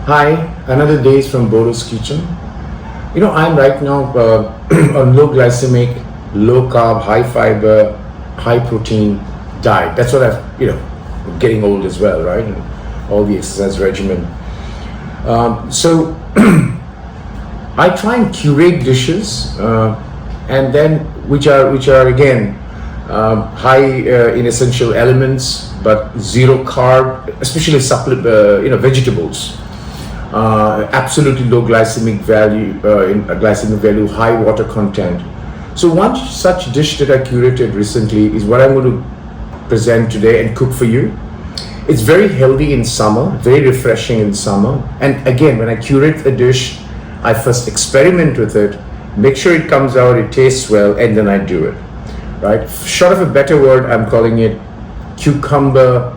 Hi, another day is from Bordo's kitchen. I'm right now on low glycemic, low carb, high fiber, high protein diet. That's what getting old as well, right? And all the exercise regimen. So I try and curate dishes, and then which are again high in essential elements, but zero carb, especially vegetables. Absolutely low glycemic value, high water content. So one such dish that I curated recently is what I'm going to present today and cook for you. It's very healthy in summer, very refreshing in summer. And again, when I curate a dish, I first experiment with it, make sure it comes out, it tastes well, and then I do it. Right? Short of a better word, I'm calling it cucumber,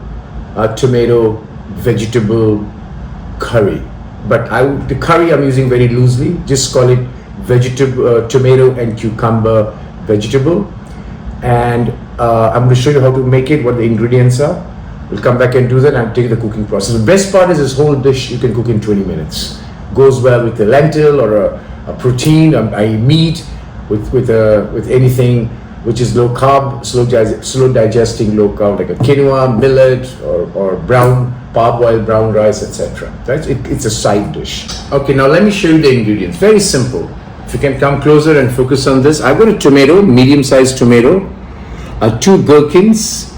tomato, vegetable curry. But the curry I'm using very loosely. Just call it vegetable, tomato and cucumber vegetable. And I'm going to show you how to make it, what the ingredients are. We'll come back and do that and take the cooking process. The best part is this whole dish you can cook in 20 minutes. Goes well with a lentil or a protein, a meat, with anything which is low carb, slow digesting, low carb, like a quinoa, millet, or parboiled brown rice, etc. Right? It's a side dish. Okay, now let me show you the ingredients. Very simple. If you can come closer and focus on this, I've got a tomato, medium-sized tomato, 2 gherkins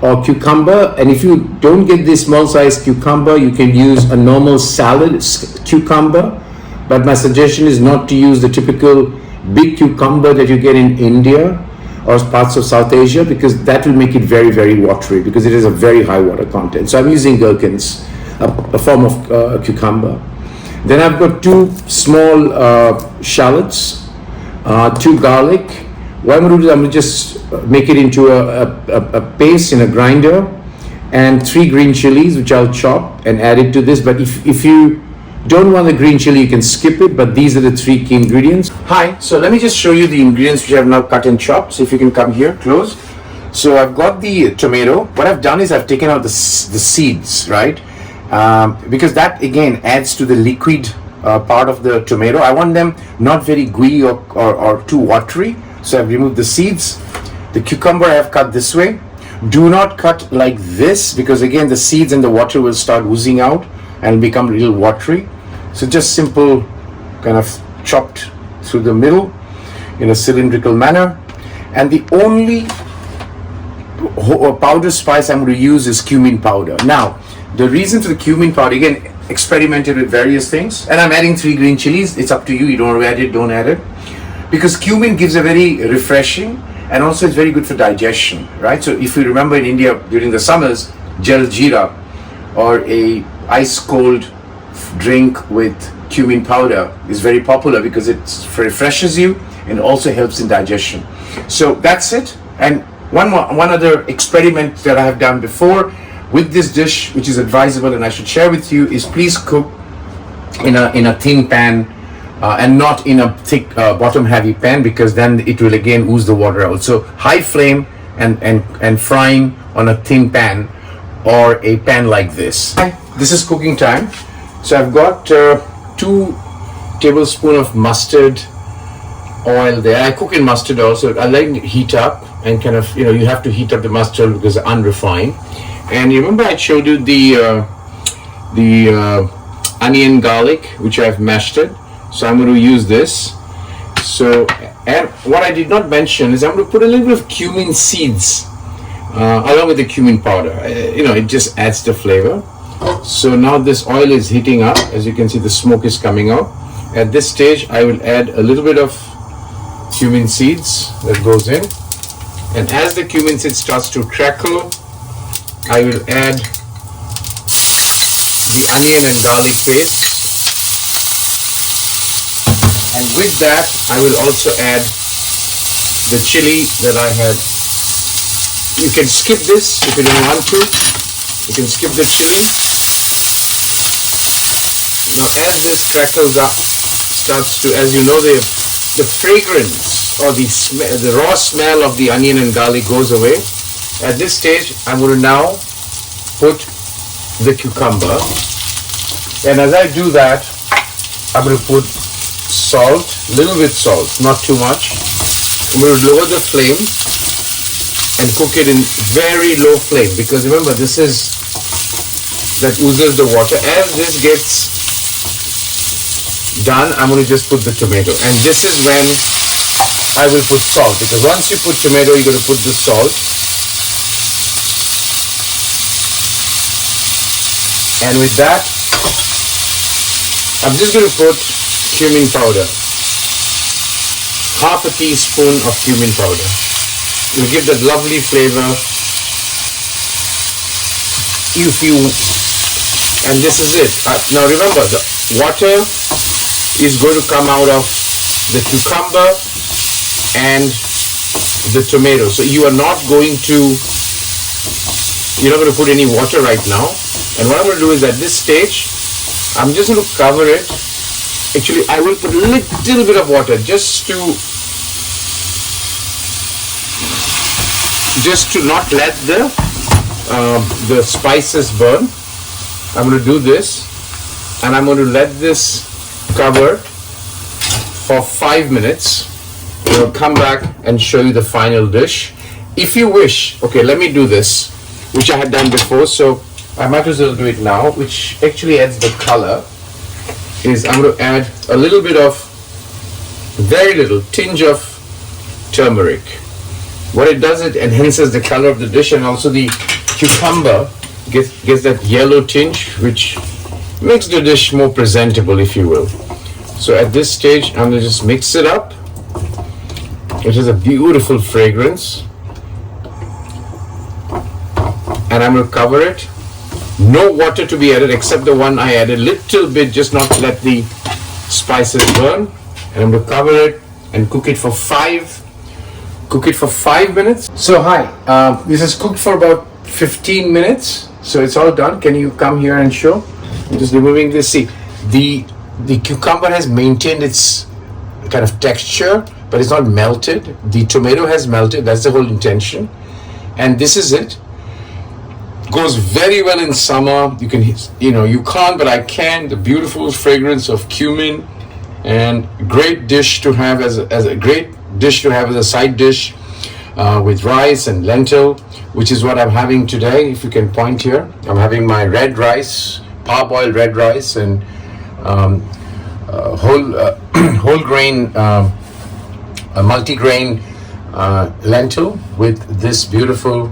or cucumber, and if you don't get this small-sized cucumber, you can use a normal salad cucumber. But my suggestion is not to use the typical big cucumber that you get in India or parts of South Asia, because that will make it very, very watery, because it has a very high water content. So I'm using gherkins, a form of cucumber. Then I've got 2 small shallots, 2 garlic. What I'm going to do is I'm going to just make it into a paste in a grinder, and 3 green chilies, which I'll chop and add it to this. But if you don't want the green chili, you can skip it, but these are the 3 key ingredients. Hi, so let me just show you the ingredients which I've now cut and chopped. So if you can come here, close. So I've got the tomato. What I've done is I've taken out the seeds, right? Because that again adds to the liquid part of the tomato. I want them not very gooey or too watery. So I've removed the seeds. The cucumber I have cut this way. Do not cut like this, because again the seeds and the water will start oozing out and become a little watery. So just simple kind of chopped through the middle in a cylindrical manner. And the only powder spice I'm going to use is cumin powder. Now, the reason for the cumin powder, again, experimented with various things, and I'm adding 3 green chilies. It's up to you. You don't want to add it, don't add it. Because cumin gives a very refreshing, and also it's very good for digestion, right? So if you remember in India during the summers, jal jeera or a ice cold drink with cumin powder is very popular because it refreshes you and also helps in digestion. So that's it. And one other experiment that I have done before with this dish, which is advisable and I should share with you, is please cook in a thin pan and not in a thick bottom heavy pan, because then it will again ooze the water out. So high flame and frying on a thin pan or a pan like this. This is cooking time. So I've got 2 tablespoons of mustard oil there. I cook in mustard also. I like to heat up and kind of, you have to heat up the mustard because it's unrefined. And you remember I showed you the onion garlic, which I've mashed it. So I'm going to use this. So, and what I did not mention is I'm going to put a little bit of cumin seeds along with the cumin powder. It just adds the flavor. So now this oil is heating up. As you can see, the smoke is coming out. At this stage, I will add a little bit of cumin seeds that goes in. And as the cumin seed starts to crackle, I will add the onion and garlic paste. And with that, I will also add the chili that I have. You can skip this if you don't want to. You can skip the chili. Now as this crackles up, starts to, as you know, the fragrance or the raw smell of the onion and garlic goes away. At this stage, I'm going to now put the cucumber And as I do that, I'm going to put salt, little bit salt, not too much. I'm going to lower the flame and cook it in very low flame, because remember, this is that oozes the water. As this gets done, I'm going to just put the tomato, and this is when I will put salt, because once you put tomato, you're going to put the salt. And with that, I'm just going to put cumin powder, half a teaspoon of cumin powder. It'll give that lovely flavor. And this is it. Now remember, the water is going to come out of the cucumber and the tomato. So you're not going to put any water right now. And what I'm going to do is, at this stage, I'm just going to cover it. Actually, I will put a little bit of water just to not let the spices burn. I'm going to do this, and I'm going to let this cover for 5 minutes. We'll come back and show you the final dish. If you wish, okay, let me do this, which I had done before, so I might as well do it now, which actually adds the color. Is I'm going to add a little bit of, very little tinge of turmeric. What it does, it enhances the color of the dish, and also the cucumber gets that yellow tinge, which makes the dish more presentable, if you will. So at this stage, I'm going to just mix it up. It has a beautiful fragrance. And I'm going to cover it. No water to be added except the one I added, little bit, just not to let the spices burn. And I'm going to cover it and cook it for 5 minutes. So hi, this is cooked for about 15 minutes. So it's all done. Can you come here and show? I'm just removing this. See, the cucumber has maintained its kind of texture, but it's not melted. The tomato has melted. That's the whole intention. And this is it. Goes very well in summer. You can, you can't, but I can. The beautiful fragrance of cumin, and great dish to have as a side dish with rice and lentil, which is what I'm having today. If you can point here, I'm having my red rice, parboiled red rice, and whole grain, multi-grain lentil with this beautiful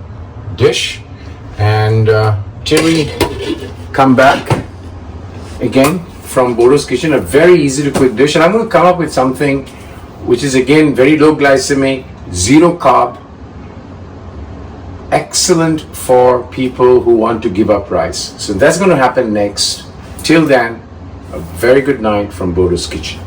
dish. And till we come back again from Bordo's Kitchen, a very easy to quick dish, and I'm going to come up with something which is again very low glycemic, zero carb, excellent for people who want to give up rice. So that's going to happen next. Till then, a very good night from Bordo's Kitchen.